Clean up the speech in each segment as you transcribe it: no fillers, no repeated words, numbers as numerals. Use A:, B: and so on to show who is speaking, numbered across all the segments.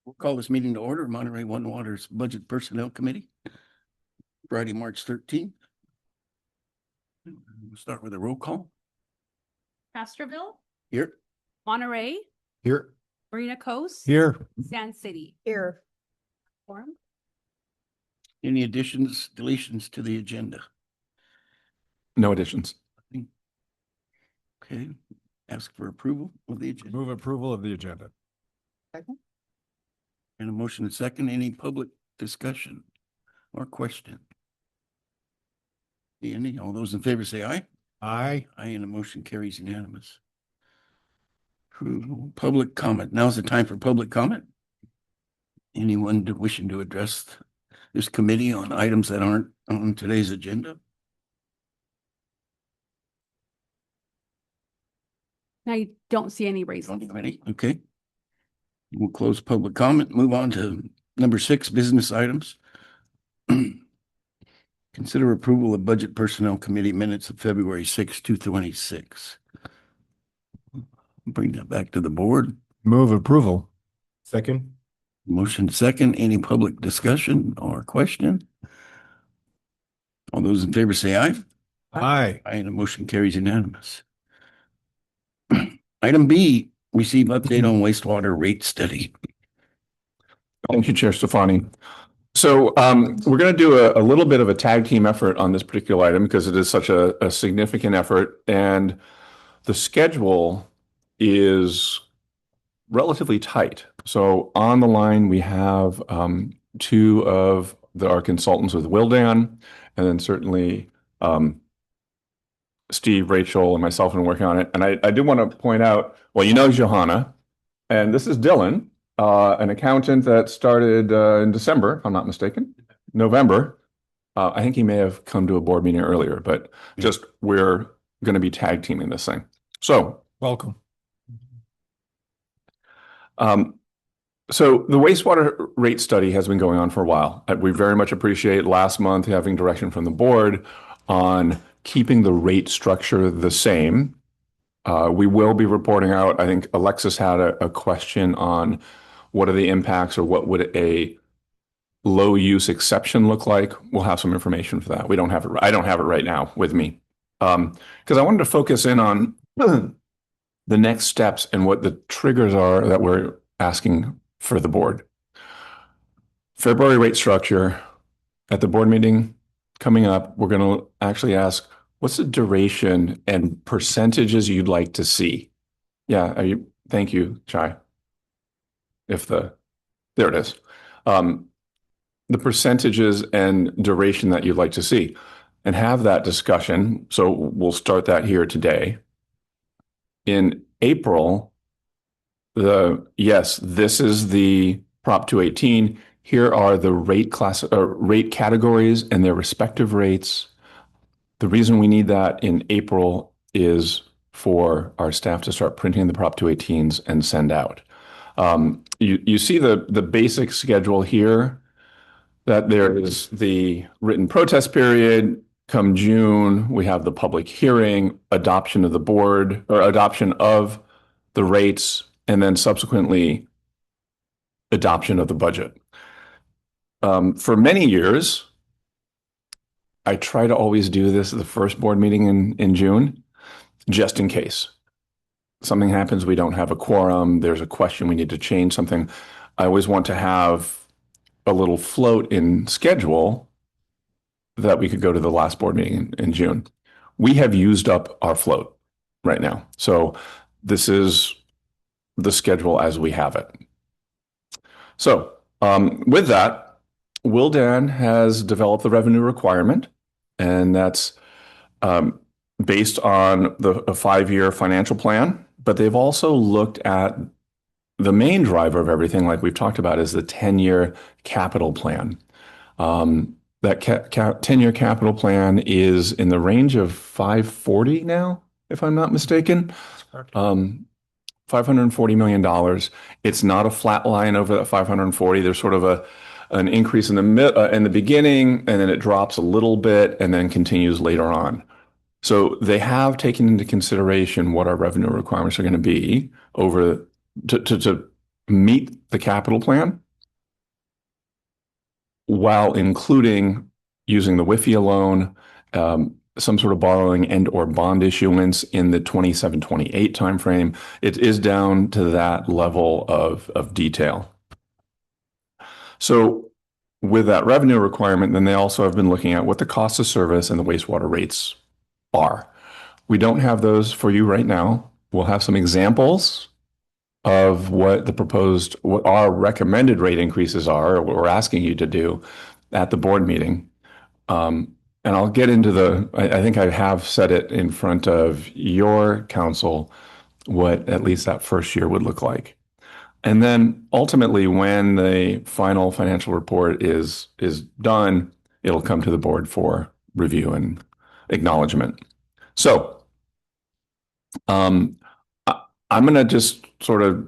A: We'll call this meeting to order, Monterey One Water's Budget Personnel Committee, Friday, March 13th. We'll start with a roll call.
B: Castroville,
A: Here.
B: Monterey,
C: Here.
B: Marina Coast,
C: Here.
B: Sand City.
D: Here.
B: Quorum.
A: Any additions, deletions to the agenda?
C: No additions.
A: Okay, ask for approval of the agenda.
C: Move approval of the agenda.
D: Second.
A: And a motion and second. Any public discussion or question? Any? All those in favor say aye.
C: Aye.
A: Aye, and the motion carries unanimous. Approval. Public comment. Now's the time for public comment. Anyone wishing to address this committee on items that aren't on today's agenda?
B: I don't see any raised.
A: Don't have any? Okay. We'll close public comment, move on to number 6, business items. Consider approval of Budget Personnel Committee minutes of February 6, 2026. Bring that back to the board.
C: Move approval. Second.
A: Motion second. Any public discussion or question? All those in favor say aye.
C: Aye.
A: Aye, and the motion carries unanimous. Item B, receive update on wastewater rate study.
E: Thank you, Chair Stefani. So we're going to do a little bit of a tag team effort on this particular item because it is such a significant effort, and the schedule is relatively tight. So on the line, we have two of our consultants with Wildan, and then certainly Steve, Rachel, and myself have been working on it. And I do want to point out, well, you know Johanna, and this is Dylan, an accountant that started in December, if I'm not mistaken, November. I think he may have come to a board meeting earlier, but just we're going to be tag teaming this thing. So
C: Welcome.
E: So the wastewater rate study has been going on for a while. We very much appreciate last month having direction from the board on keeping the rate structure the same. We will be reporting out. I think Alexis had a question on what are the impacts or what would a low use exception look like. We'll have some information for that. We don't have it. I don't have it right now with me because I wanted to focus in on the next steps and what the triggers are that we're asking for the board. February rate structure at the board meeting coming up. We're going to actually ask, what's the duration and percentages you'd like to see? Yeah, thank you, Chai. There it is. The percentages and duration that you'd like to see and have that discussion. So we'll start that here today. In April, this is the Prop 218. Here are the rate categories and their respective rates. The reason we need that in April is for our staff to start printing the Prop 218s and send out. You see the basic schedule here, that there is the written protest period. Come June, we have the public hearing, adoption of the board or adoption of the rates, and then subsequently adoption of the budget. For many years, I try to always do this at the first board meeting in June, just in case something happens, we don't have a quorum, there's a question, we need to change something. I always want to have a little float in schedule that we could go to the last board meeting in June. We have used up our float right now. So this is the schedule as we have it. So with that, Wildan has developed the revenue requirement, and that's based on a 5-year financial plan. But they've also looked at the main driver of everything, like we've talked about, is the 10-year capital plan. That 10-year capital plan is in the range of 540 now, if I'm not mistaken. $540 million. It's not a flat line over that 540. There's sort of an increase in the beginning, and then it drops a little bit and then continues later on. So they have taken into consideration what our revenue requirements are going to be over to meet the capital plan while including using the WIFIA loan, some sort of borrowing and or bond issuance in the 27-28 timeframe. It is down to that level of detail. So with that revenue requirement, then they also have been looking at what the cost of service and the wastewater rates are. We don't have those for you right now. We'll have some examples of what our recommended rate increases are, or what we're asking you to do at the board meeting. And I'll get into I think I have said it in front of your council, what at least that first year would look like. And then ultimately, when the final financial report is done, it'll come to the board for review and acknowledgement. So I'm going to just sort of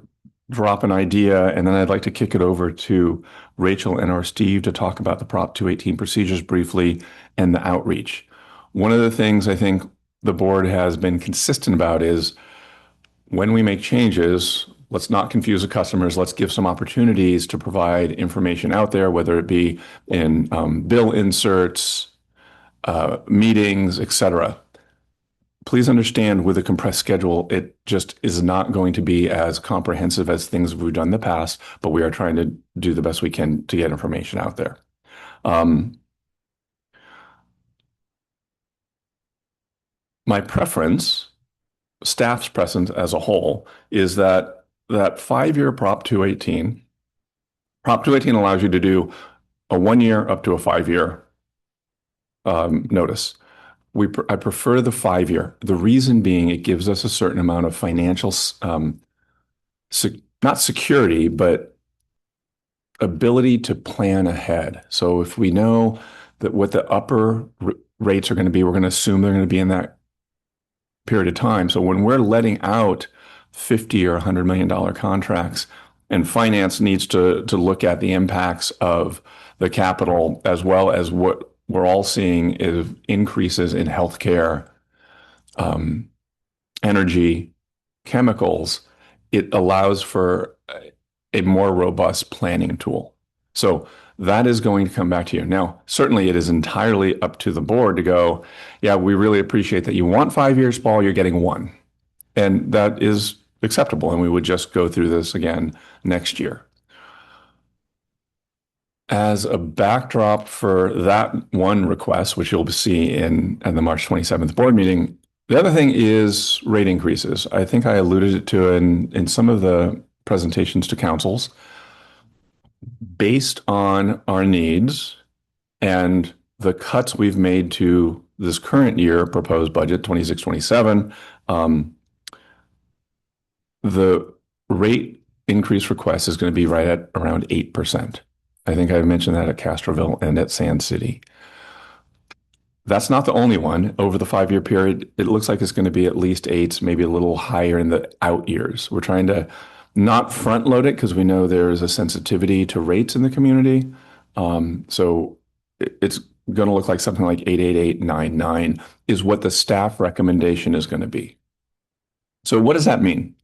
E: drop an idea, and then I'd like to kick it over to Rachel and or Steve to talk about the Prop 218 procedures briefly and the outreach. One of the things I think the board has been consistent about is when we make changes, let's not confuse the customers. Let's give some opportunities to provide information out there, whether it be in bill inserts, meetings, etc. Please understand with a compressed schedule, it just is not going to be as comprehensive as things we've done in the past, but we are trying to do the best we can to get information out there. My preference, staff's preference as a whole, is that 5-year Prop 218, Prop 218 allows you to do a 1 year up to a 5-year notice. I prefer the 5-year. The reason being, it gives us a certain amount of financial, not security, but ability to plan ahead. So if we know that what the upper rates are going to be, we're going to assume they're going to be in that period of time. So when we're letting out $50 or $100 million contracts, and finance needs to look at the impacts of the capital, as well as what we're all seeing is increases in healthcare, energy, chemicals, it allows for a more robust planning tool. So that is going to come back to you. Now, certainly it is entirely up to the board to go, yeah, we really appreciate that you want 5 years, Paul, you're getting 1. And that is acceptable. And we would just go through this again next year. As a backdrop for that one request, which you'll see in the March 27th board meeting, the other thing is rate increases. I think I alluded to in some of the presentations to councils. Based on our needs and the cuts we've made to this current year proposed budget, 26-27, the rate increase request is going to be right at around 8%. I think I mentioned that at Castroville and at Sand City. That's not the only one. Over the 5-year period, it looks like it's going to be at least 8, maybe a little higher in the out years. We're trying to not front load it because we know there is a sensitivity to rates in the community. So it's going to look like something like 88899 is what the staff recommendation is going to be. So what does that mean?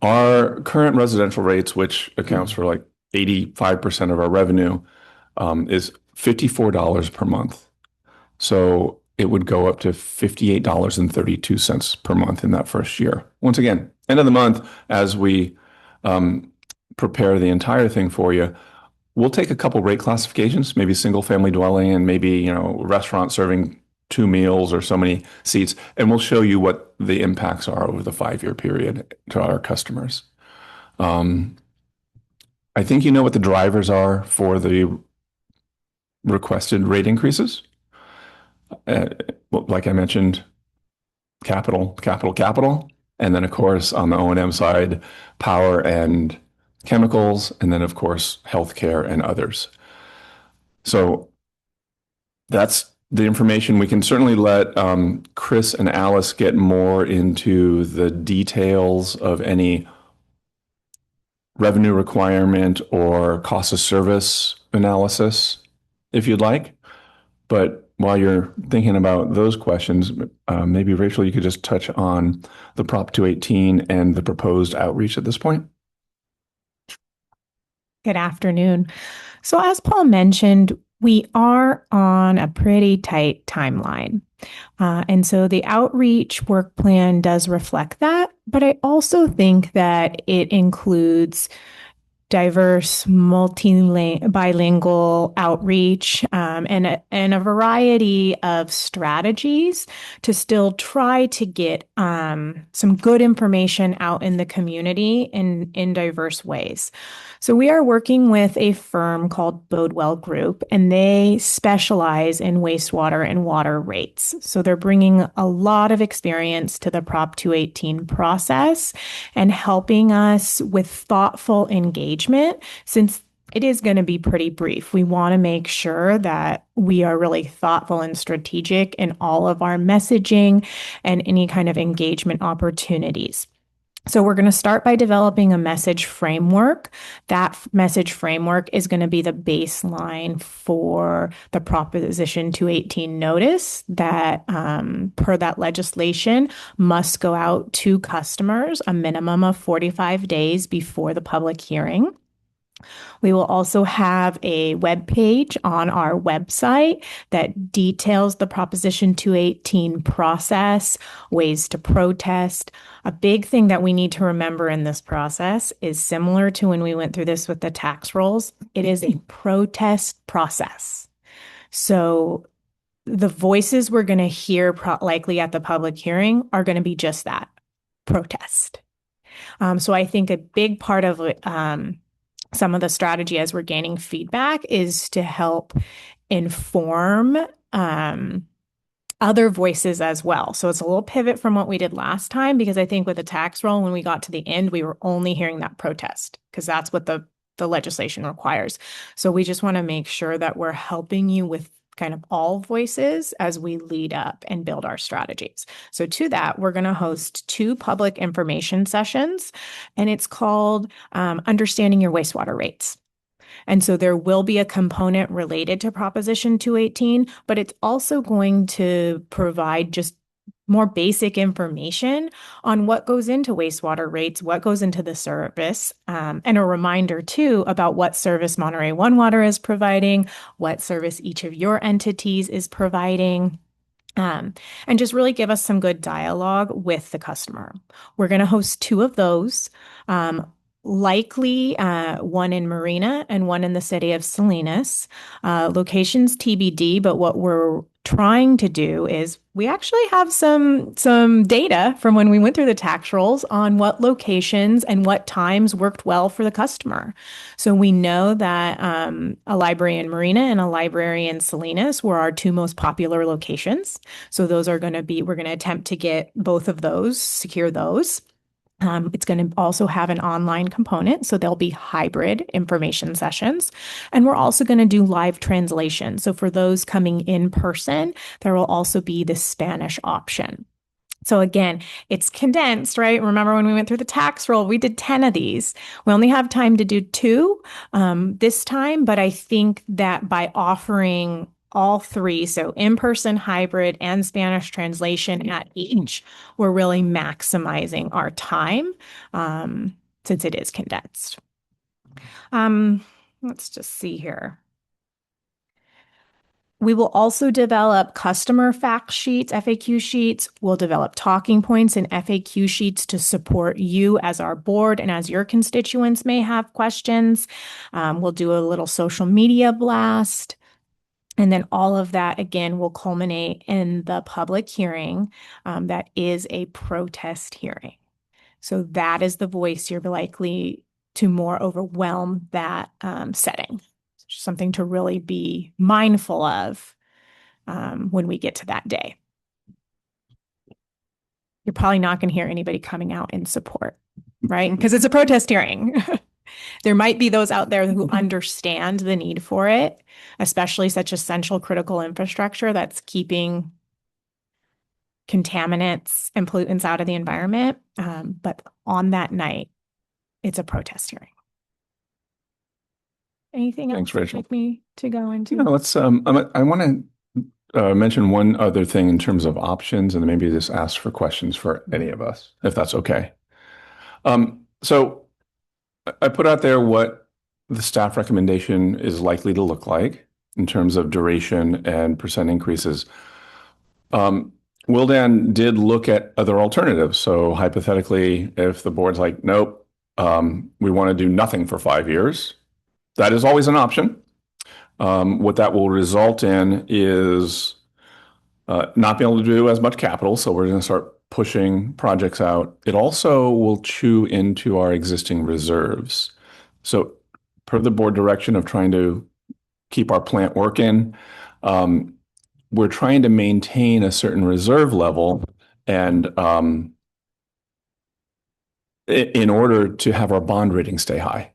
E: Our current residential rates, which accounts for like 85% of our revenue, is $54 per month. So it would go up to $58.32 per month in that first year. Once again, end of the month, as we prepare the entire thing for you, we'll take a couple rate classifications, maybe single family dwelling and maybe, restaurant serving 2 meals or so many seats, and we'll show you what the impacts are over the 5-year period to our customers. I think you know what the drivers are for the requested rate increases. Like I mentioned, capital. And then, of course, on the O&M side, power and chemicals, and then, of course, healthcare and others. So that's the information. We can certainly let Chris and Alice get more into the details of any revenue requirement or cost of service analysis, if you'd like. But while you're thinking about those questions, maybe Rachel, you could just touch on the Prop 218 and the proposed outreach at this point.
D: Good afternoon. So, as Paul mentioned, we are on a pretty tight timeline. And so the outreach work plan does reflect that. But I also think that it includes diverse, bilingual outreach, and a variety of strategies to still try to get some good information out in the community in diverse ways. So we are working with a firm called Bodewell Group, and they specialize in wastewater and water rates. So they're bringing a lot of experience to the Prop 218 process and helping us with thoughtful engagement since it is going to be pretty brief. We want to make sure that we are really thoughtful and strategic in all of our messaging and any kind of engagement opportunities. So we're going to start by developing a message framework. That message framework is going to be the baseline for the Proposition 218 notice that, per that legislation, must go out to customers a minimum of 45 days before the public hearing. We will also have a web page on our website that details the Proposition 218 process, ways to protest. A big thing that we need to remember in this process is similar to when we went through this with the tax rolls. It is a protest process. So the voices we're going to hear likely at the public hearing are going to be just that, protest. So I think a big part of some of the strategy as we're gaining feedback is to help inform other voices as well. So it's a little pivot from what we did last time, because I think with the tax roll, when we got to the end, we were only hearing that protest because that's what the legislation requires. So we just want to make sure that we're helping you with kind of all voices as we lead up and build our strategies. So to that, we're going to host 2 public information sessions, and it's called Understanding Your Wastewater Rates. And so there will be a component related to Proposition 218, but it's also going to provide just more basic information on what goes into wastewater rates, what goes into the service, and a reminder too about what service Monterey One Water is providing, what service each of your entities is providing. And just really give us some good dialogue with the customer. We're going to host 2 of those, likely one in Marina and one in the city of Salinas. Locations TBD, but what we're trying to do is we actually have some data from when we went through the tax rolls on what locations and what times worked well for the customer. So we know that a library in Marina and a library in Salinas were our 2 most popular locations. So those are going to be, we're going to attempt to get both of those, secure those. It's going to also have an online component, so there'll be hybrid information sessions. And we're also going to do live translation. So for those coming in person, there will also be the Spanish option. So again, it's condensed, right? Remember when we went through the tax roll, we did 10 of these. We only have time to do 2 this time, but I think that by offering all 3, so in-person, hybrid, and Spanish translation at each, we're really maximizing our time since it is condensed. Let's just see here. We will also develop customer fact sheets, FAQ sheets. We'll develop talking points and FAQ sheets to support you as our board and as your constituents may have questions. We'll do a little social media blast. And then all of that, again, will culminate in the public hearing that is a protest hearing. So that is the voice you're likely to more overwhelm that setting. Something to really be mindful of when we get to that day. You're probably not going to hear anybody coming out in support, right? Because it's a protest hearing. There might be those out there who understand the need for it, especially such essential critical infrastructure that's keeping contaminants and pollutants out of the environment. But on that night, it's a protest hearing. Anything
E: Thanks,
D: else you'd
E: Rachel.
D: like me to go into?
E: Let's. I want to mention one other thing in terms of options, and then maybe just ask for questions for any of us, if that's okay. So I put out there what the staff recommendation is likely to look like in terms of duration and percent increases. Wildan did look at other alternatives. So hypothetically, if the board's like, nope, we want to do nothing for 5 years, that is always an option. What that will result in is not being able to do as much capital. So we're going to start pushing projects out. It also will chew into our existing reserves. So per the board direction of trying to keep our plant working, we're trying to maintain a certain reserve level and in order to have our bond rating stay high.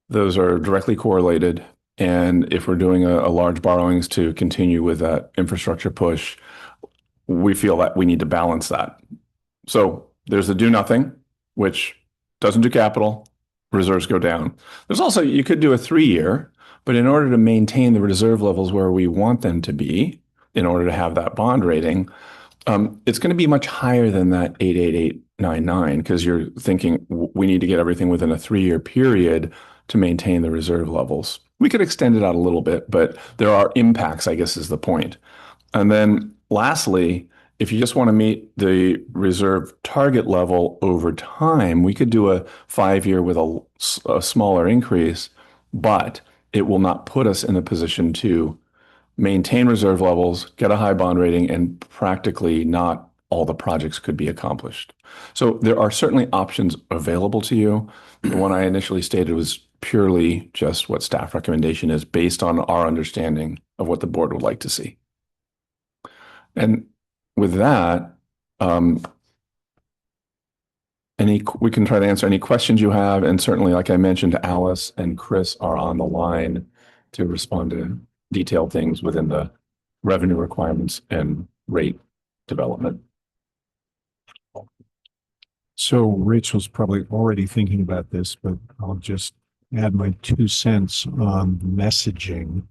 E: Those are directly correlated. And if we're doing a large borrowings to continue with that infrastructure push, we feel that we need to balance that. So there's the do nothing, which doesn't do capital, reserves go down. There's also, you could do a 3-year, but in order to maintain the reserve levels where we want them to be, in order to have that bond rating, it's going to be much higher than that 88899 because you're thinking we need to get everything within a 3-year period to maintain the reserve levels. We could extend it out a little bit, but there are impacts, I guess, is the point. And then lastly, if you just want to meet the reserve target level over time, we could do a 5-year with a smaller increase, but it will not put us in a position to maintain reserve levels, get a high bond rating, and practically not all the projects could be accomplished. So there are certainly options available to you. The one I initially stated was purely just what staff recommendation is based on our understanding of what the board would like to see. And with that, we can try to answer any questions you have. And certainly, like I mentioned, Alice and Chris are on the line to respond to detailed things within the revenue requirements and rate development.
C: So Rachel's probably already thinking about this, but I'll just add my 2 cents on messaging.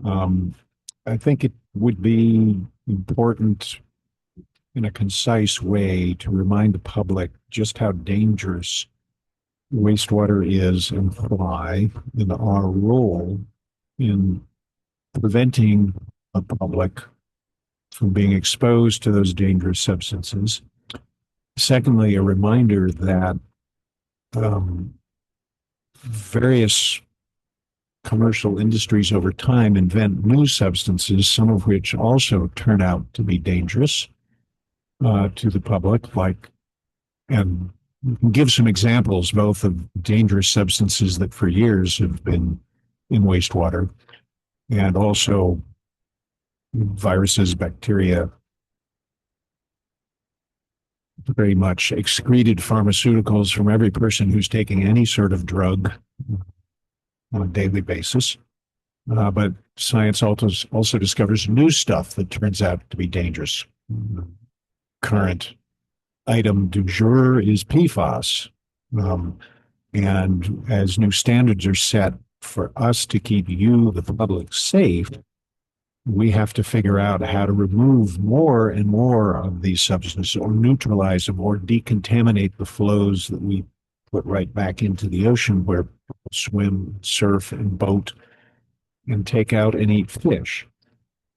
C: I think it would be important in a concise way to remind the public just how dangerous wastewater is and why, and our role in preventing the public from being exposed to those dangerous substances. Secondly, a reminder that various commercial industries over time invent new substances, some of which also turn out to be dangerous to the public, and we can give some examples both of dangerous substances that for years have been in wastewater and also viruses, bacteria, very much excreted pharmaceuticals from every person who's taking any sort of drug on a daily basis. But science also discovers new stuff that turns out to be dangerous. Current item du jour is PFAS. And as new standards are set for us to keep you, the public, safe, we have to figure out how to remove more and more of these substances or neutralize them or decontaminate the flows that we put right back into the ocean where people swim, surf, and boat and take out and eat fish.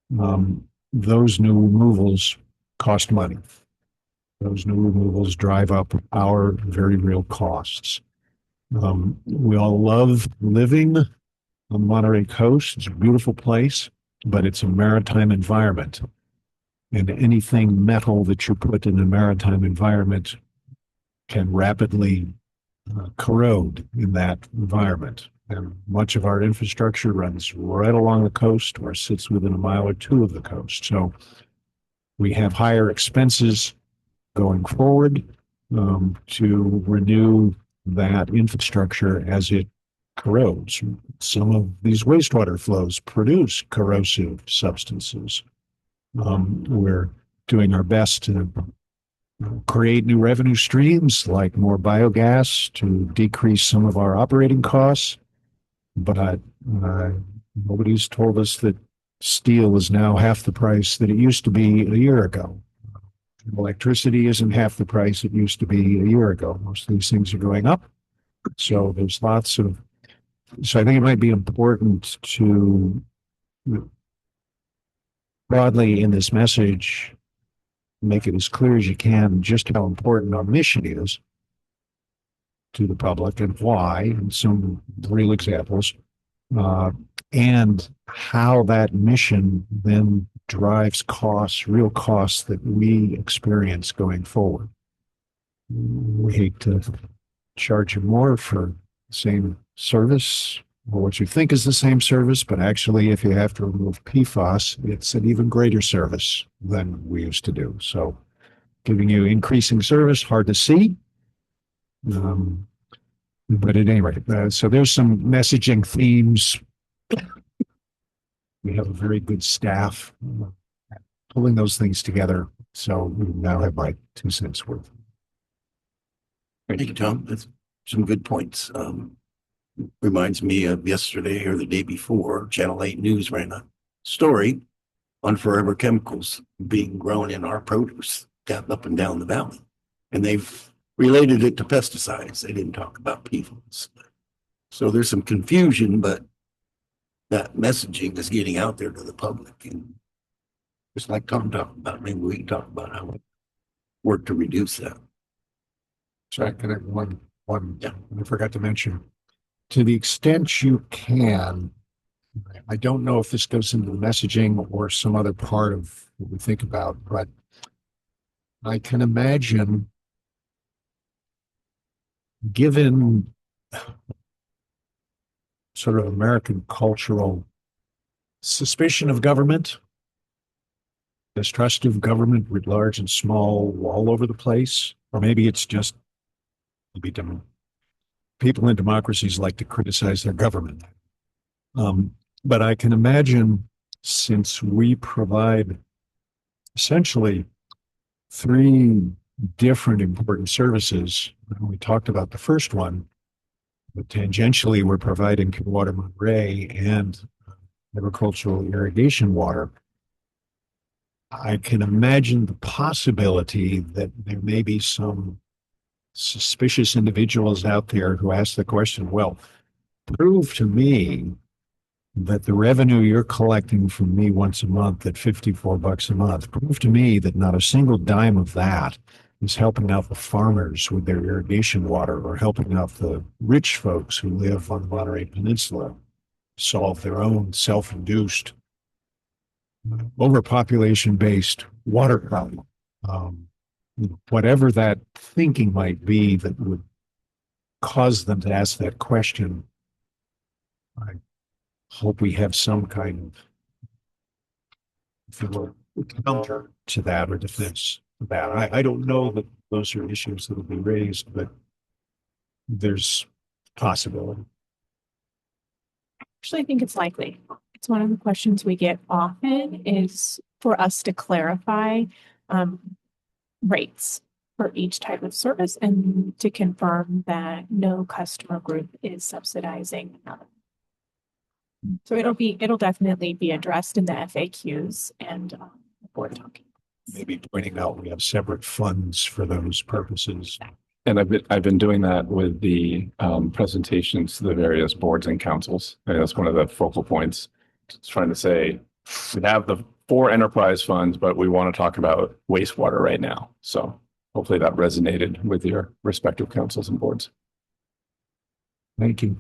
C: Those new removals cost money. Those new removals drive up our very real costs. We all love living on the Monterey coast. It's a beautiful place, but it's a maritime environment. And anything metal that you put in a maritime environment can rapidly corrode in that environment. And much of our infrastructure runs right along the coast or sits within a mile or two of the coast. So we have higher expenses going forward to renew that infrastructure as it corrodes. Some of these wastewater flows produce corrosive substances. We're doing our best to create new revenue streams like more biogas to decrease some of our operating costs. But nobody's told us that steel is now half the price that it used to be a year ago. Electricity isn't half the price it used to be a year ago. Most of these things are going up. So there's lots of So I think it might be important to broadly in this message, make it as clear as you can just how important our mission is to the public and why, and some real examples, uh, and how that mission then drives costs, real costs that we experience going forward. We hate to charge you more for the same service or what you think is the same service, but actually, if you have to remove PFAS, it's an even greater service than we used to do. So, giving you increasing service, hard to see. But at any rate, so there's some messaging themes. We have a very good staff pulling those things together. So we now have my 2 cents worth.
A: Thank you, Tom. That's some good points. Reminds me of yesterday or the day before, Channel 8 News ran a story on forever chemicals being grown in our produce down up and down the valley. And they've related it to pesticides. They didn't talk about PFAS. So there's some confusion, but that messaging is getting out there to the public. And just like Tom talked about, maybe we can talk about how we work to reduce that.
C: So
A: Yeah.
C: I forgot to mention, to the extent you can, I don't know if this goes into the messaging or some other part of what we think about, but I can imagine, given sort of American cultural suspicion of government, distrust of government writ large and small all over the place, or maybe it's just maybe people in democracies like to criticize their government. But I can imagine, since we provide essentially 3 different important services, we talked about the first one, but tangentially we're providing Pure Water Monterey and agricultural irrigation water. I can imagine the possibility that there may be some suspicious individuals out there who ask the question, well, prove to me that the revenue you're collecting from me once a month at $54 a month, prove to me that not a single dime of that is helping out the farmers with their irrigation water or helping out the rich folks who live on the Monterey Peninsula solve their own self-induced overpopulation-based water problem. Whatever that thinking might be that would cause them to ask that question, I hope we have some kind of, if you will, counter to that or defense of that. I don't know that those are issues that will be raised, but there's possibility.
D: Actually, I think it's likely. It's one of the questions we get often is for us to clarify rates for each type of service and to confirm that no customer group is subsidizing another. So it'll definitely be addressed in the FAQs and board talking.
C: Maybe pointing out we have separate funds for those purposes.
E: And I've been doing that with the presentations to the various boards and councils. And that's one of the focal points. It's trying to say we have the 4 enterprise funds, but we want to talk about wastewater right now. So hopefully that resonated with your respective councils and boards.
C: Thank you.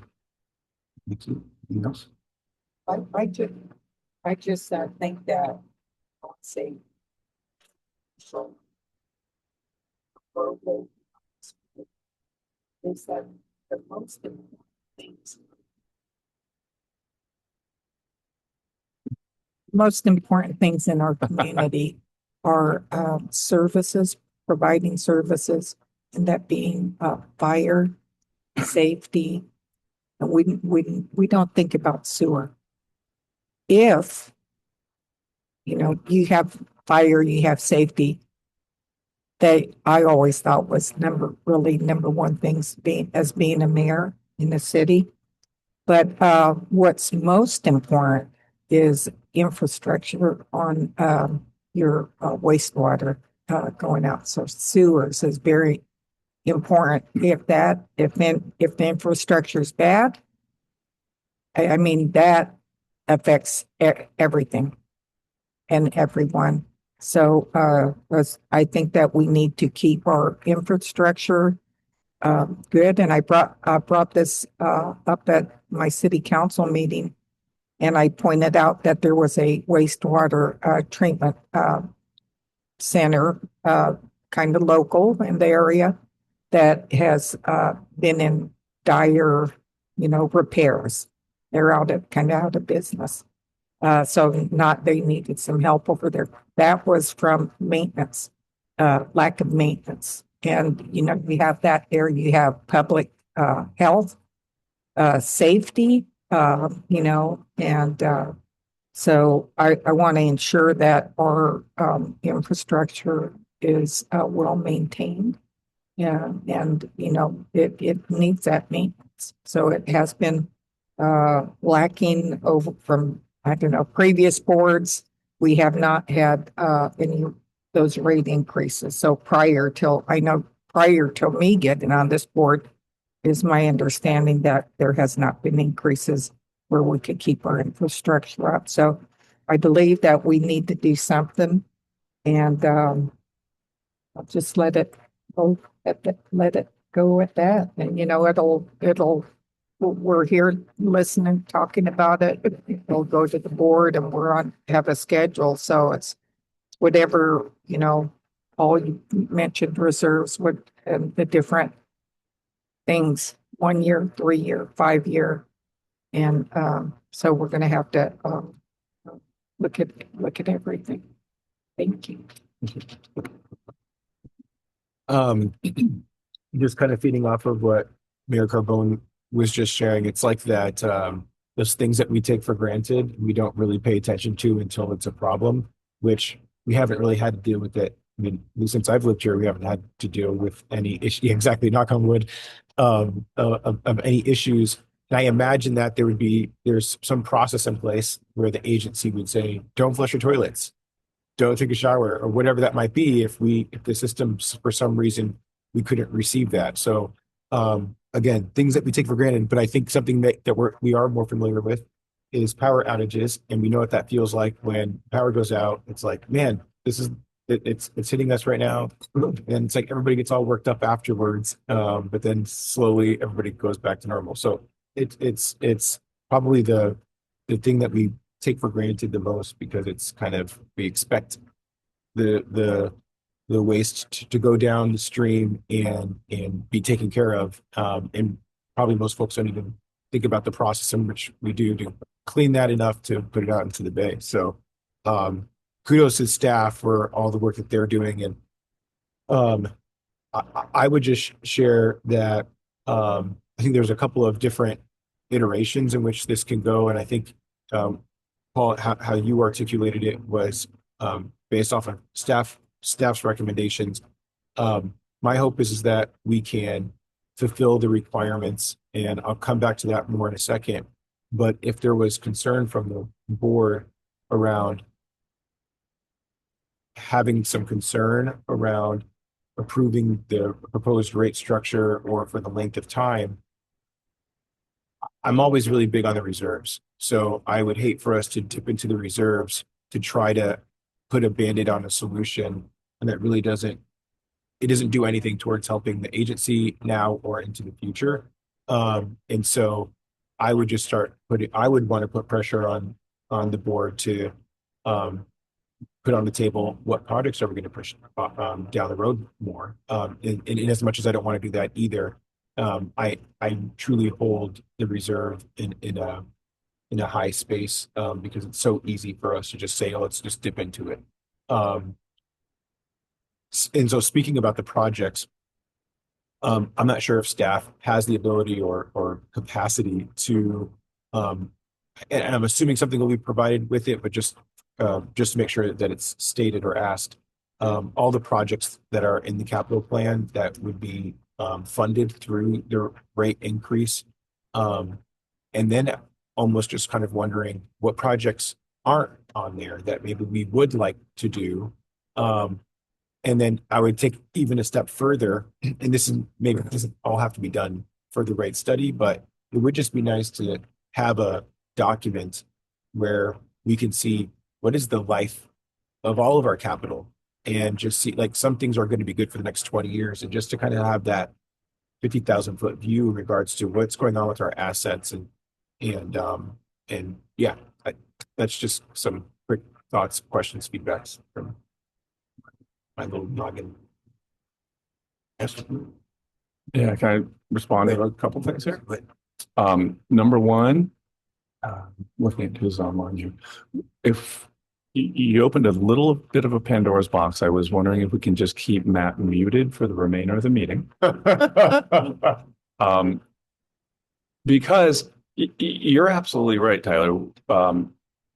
A: Thank you. Anything else?
F: I just think that, let's see. So. Is that the most important things? Most important things in our community are services, providing services, and that being fire, safety. And we don't think about sewer. If you have fire, you have safety. I always thought was number 1 things being a mayor in the city. But what's most important is infrastructure on your wastewater going out. So sewers is very important. If the infrastructure is bad, I mean, that affects everything and everyone. So, I think that we need to keep our infrastructure good. And I brought this up at my city council meeting, and I pointed out that there was a wastewater treatment center, kind of local in the area, that has been in dire, repairs. They're kind of out of business. So they needed some help over there. That was from maintenance, lack of maintenance. And, we have that there. You have public health, safety, and so I want to ensure that our infrastructure is well maintained. Yeah, and it needs that maintenance. So it has been lacking over from, I don't know, previous boards. We have not had any of those rate increases. So prior till me getting on this board, is my understanding that there has not been increases where we could keep our infrastructure up. So I believe that we need to do something, and I'll just let it go. Let it go at that. And we're here listening, talking about it. It'll go to the board, and have a schedule. So it's whatever, all you mentioned reserves and the different things, 1 year, 3 year, 5 year. And so we're going to have to look at everything. Thank you.
G: Just kind of feeding off of what Mayor Carbone was just sharing, it's like that those things that we take for granted, we don't really pay attention to until it's a problem, which we haven't really had to deal with it. I mean, since I've lived here, we haven't had to deal with any issue, exactly, knock on wood, of any issues. And I imagine that there's some process in place where the agency would say, don't flush your toilets, don't take a shower, or whatever that might be, if the system, for some reason, we couldn't receive that. So again, things that we take for granted, but I think something that we are more familiar with is power outages. And we know what that feels like when power goes out. It's like, man, it's hitting us right now. And it's like everybody gets all worked up afterwards. But then slowly everybody goes back to normal. So it's probably the thing that we take for granted the most, because it's kind of, we expect the waste to go down the stream and be taken care of. And probably most folks don't even think about the process in which we do to clean that enough to put it out into the bay. So kudos to staff for all the work that they're doing. And I would just share that I think there's a couple of different iterations in which this can go. And I think Paul, how you articulated it was based off of staff's recommendations. My hope is that we can fulfill the requirements, and I'll come back to that more in a second. But if there was concern from the board around having some concern around approving the proposed rate structure or for the length of time, I'm always really big on the reserves. So I would hate for us to dip into the reserves to try to put a Band-Aid on a solution, and that really doesn't do anything towards helping the agency now or into the future. And so I would just I would want to put pressure on the board to put on the table what projects are we going to push down the road more. And in as much as I don't want to do that either, I truly hold the reserve in a high space because it's so easy for us to just say, oh, let's just dip into it. And so speaking about the projects, I'm not sure if staff has the ability or capacity to, and I'm assuming something will be provided with it, but just to make sure that it's stated or asked, all the projects that are in the capital plan that would be funded through the rate increase. And then almost just kind of wondering what projects aren't on there that maybe we would like to do. And then I would take even a step further, and maybe it doesn't all have to be done for the rate study, but it would just be nice to have a document where we can see what is the life of all of our capital and just see like some things are going to be good for the next 20 years, and just to kind of have that 50,000 foot view in regards to what's going on with our assets and yeah, that's just some quick thoughts, questions, feedbacks from my little noggin.
A: Yes.
E: Yeah, can I respond to a couple things here?
A: But
E: Number one, looking at who's online here. If you opened a little bit of a Pandora's box, I was wondering if we can just keep Matt muted for the remainder of the meeting. Because you're absolutely right, Tyler.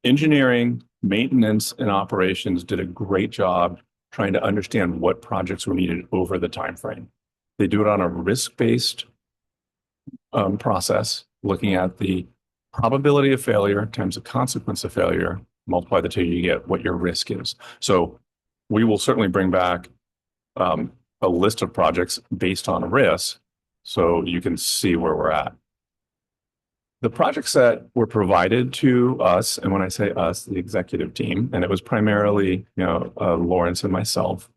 E: Engineering, maintenance, and operations did a great job trying to understand what projects were needed over the time frame. They do it on a risk-based process, looking at the probability of failure times the consequence of failure, multiply the two, you get what your risk is. So we will certainly bring back a list of projects based on risk so you can see where we're at. The projects that were provided to us, and when I say us, the executive team, and it was primarily, Lawrence and myself,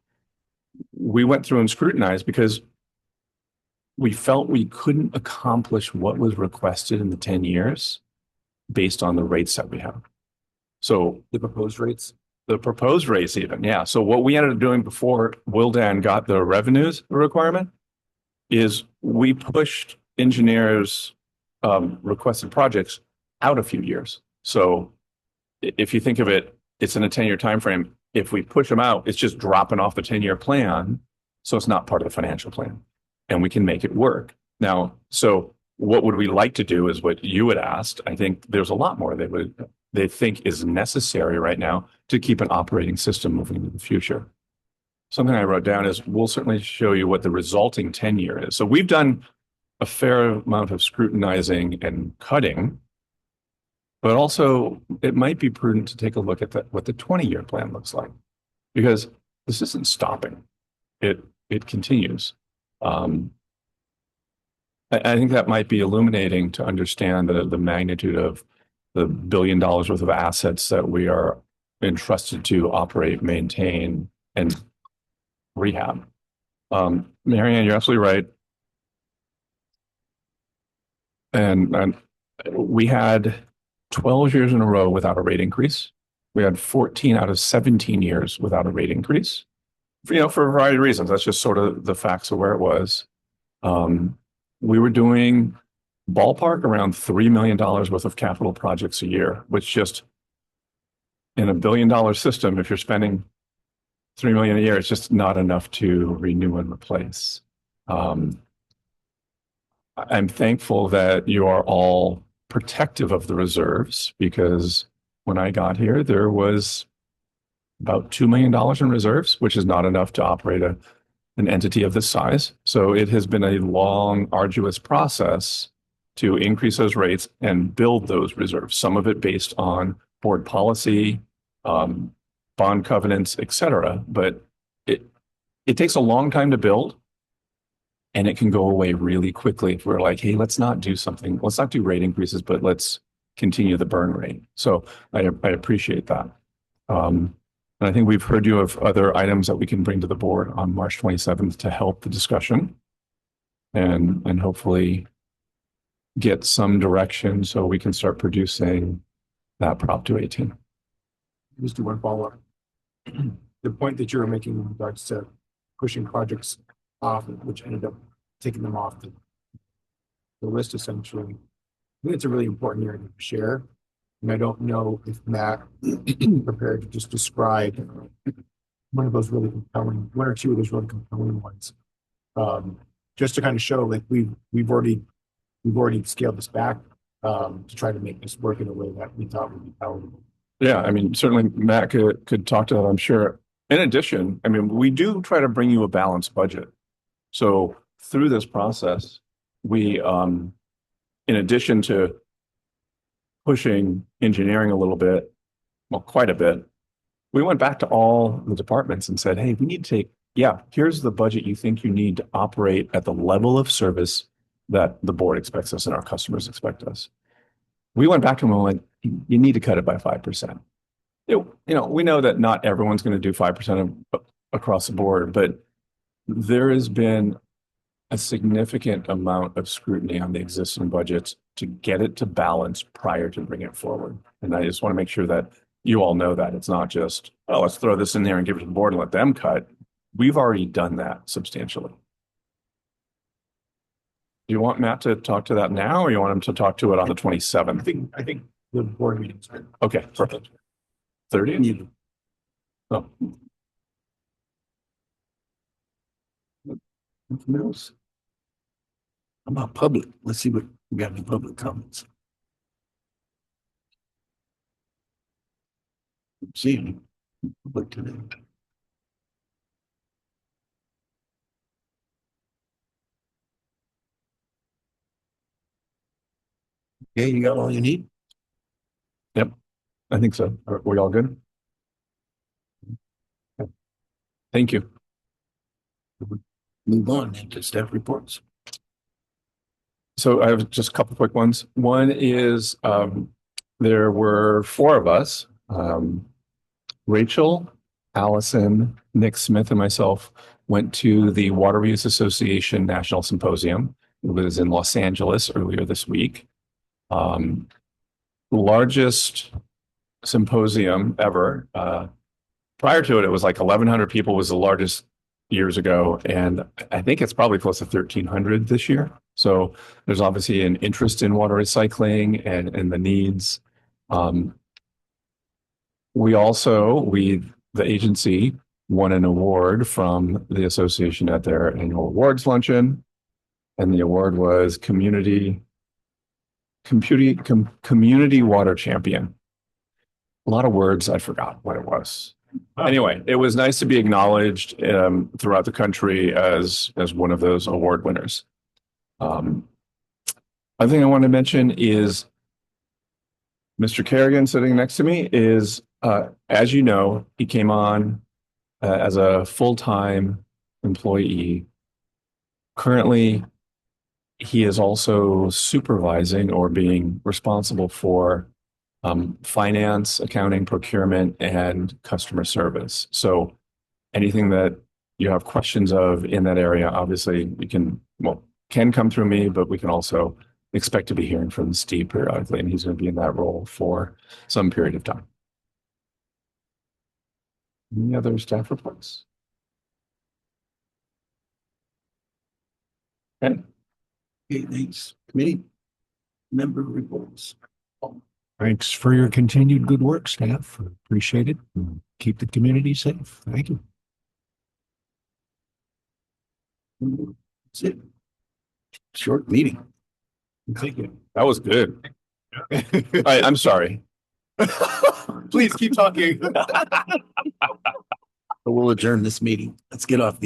E: we went through and scrutinized because we felt we couldn't accomplish what was requested in the 10 years based on the rates that we have. So
G: The proposed rates.
E: the proposed rates even, yeah. So what we ended up doing before Wildan got the revenues requirement is we pushed engineers' requested projects out a few years. So if you think of it, it's in a 10-year time frame. If we push them out, it's just dropping off the 10-year plan. So it's not part of the financial plan. And we can make it work. Now, so what would we like to do is what you had asked. I think there's a lot more they think is necessary right now to keep an operating system moving into the future. Something I wrote down is we'll certainly show you what the resulting 10-year is. So we've done a fair amount of scrutinizing and cutting, but also it might be prudent to take a look at what the 20-year plan looks like, because this isn't stopping. It continues. I think that might be illuminating to understand the magnitude of the $1 billion worth of assets that we are entrusted to operate, maintain, and rehab. Marianne, you're absolutely right. And we had 12 years in a row without a rate increase. We had 14 out of 17 years without a rate increase. For a variety of reasons. That's just sort of the facts of where it was. We were doing ballpark around $3 million worth of capital projects a year, which just in a $1 billion system, if you're spending $3 million a year, it's just not enough to renew and replace. I'm thankful that you are all protective of the reserves, because when I got here, there was about $2 million in reserves, which is not enough to operate an entity of this size. So it has been a long, arduous process to increase those rates and build those reserves. Some of it based on board policy, bond covenants, et cetera. But it takes a long time to build, and it can go away really quickly if we're like, hey, let's not do something. Let's not do rate increases, but let's continue the burn rate. So I appreciate that. And I think we've heard you of other items that we can bring to the board on March 27th to help the discussion and hopefully get some direction so we can start producing that Prop 218.
G: Just do one follow-up. The point that you were making in regards to pushing projects off, which ended up taking them off the list essentially. I think it's a really important area to share. And I don't know if Matt prepared to just describe one of those really compelling, one or two of those really compelling ones. Just to kind of show like we've already scaled this back to try to make this work in a way that we thought would be palatable.
E: Yeah, I mean, certainly Matt could talk to that, I'm sure. In addition, I mean, we do try to bring you a balanced budget. So through this process, we, in addition to pushing engineering a little bit, well, quite a bit, we went back to all the departments and said, hey, we need to here's the budget you think you need to operate at the level of service that the board expects us and our customers expect us. we went back to them and went, you need to cut it by 5%. We know that not everyone's going to do 5% across the board, but there has been a significant amount of scrutiny on the existing budgets to get it to balance prior to bringing it forward. And I just want to make sure that you all know that it's not just, oh, let's throw this in there and give it to the board and let them cut. We've already done that substantially. Do you want Matt to talk to that now, or you want him to talk to it on the 27th?
G: I think the board meeting's good.
E: Okay, perfect. 30th? Oh,
A: Anything else? How about public? Let's see what we got in public comments. See any public today. Okay, you got all you need?
E: I think so. Are we all good? Thank you.
A: Move on into staff reports.
E: So I have just a couple quick ones. One is there were four of us, Rachel, Allison, Nick Smith, and myself went to the Water Reuse Association National Symposium. It was in Los Angeles earlier this week. Largest symposium ever. Prior to it, it was like 1,100 people was the largest years ago. And I think it's probably close to 1,300 this year. So there's obviously an interest in water recycling and the needs. The agency won an award from the association at their annual awards luncheon. And the award was Community Water Champion. A lot of words, I forgot what it was. Anyway, it was nice to be acknowledged throughout the country as one of those award winners. Other thing I want to mention is Mr. Kerrigan sitting next to me is, as you know, he came on as a full-time employee. Currently, he is also supervising or being responsible for finance, accounting, procurement, and customer service. So anything that you have questions of in that area, obviously you can come through me, but we can also expect to be hearing from Steve periodically, and he's going to be in that role for some period of time. Any other staff reports? Okay.
A: Okay, thanks. Committee member reports.
C: Thanks for your continued good work, staff. Appreciate it. Keep the community safe. Thank you.
A: That's it. Short meeting.
G: Thank you.
E: That was good. I'm sorry.
G: Please keep talking.
A: We'll adjourn this meeting. Let's get off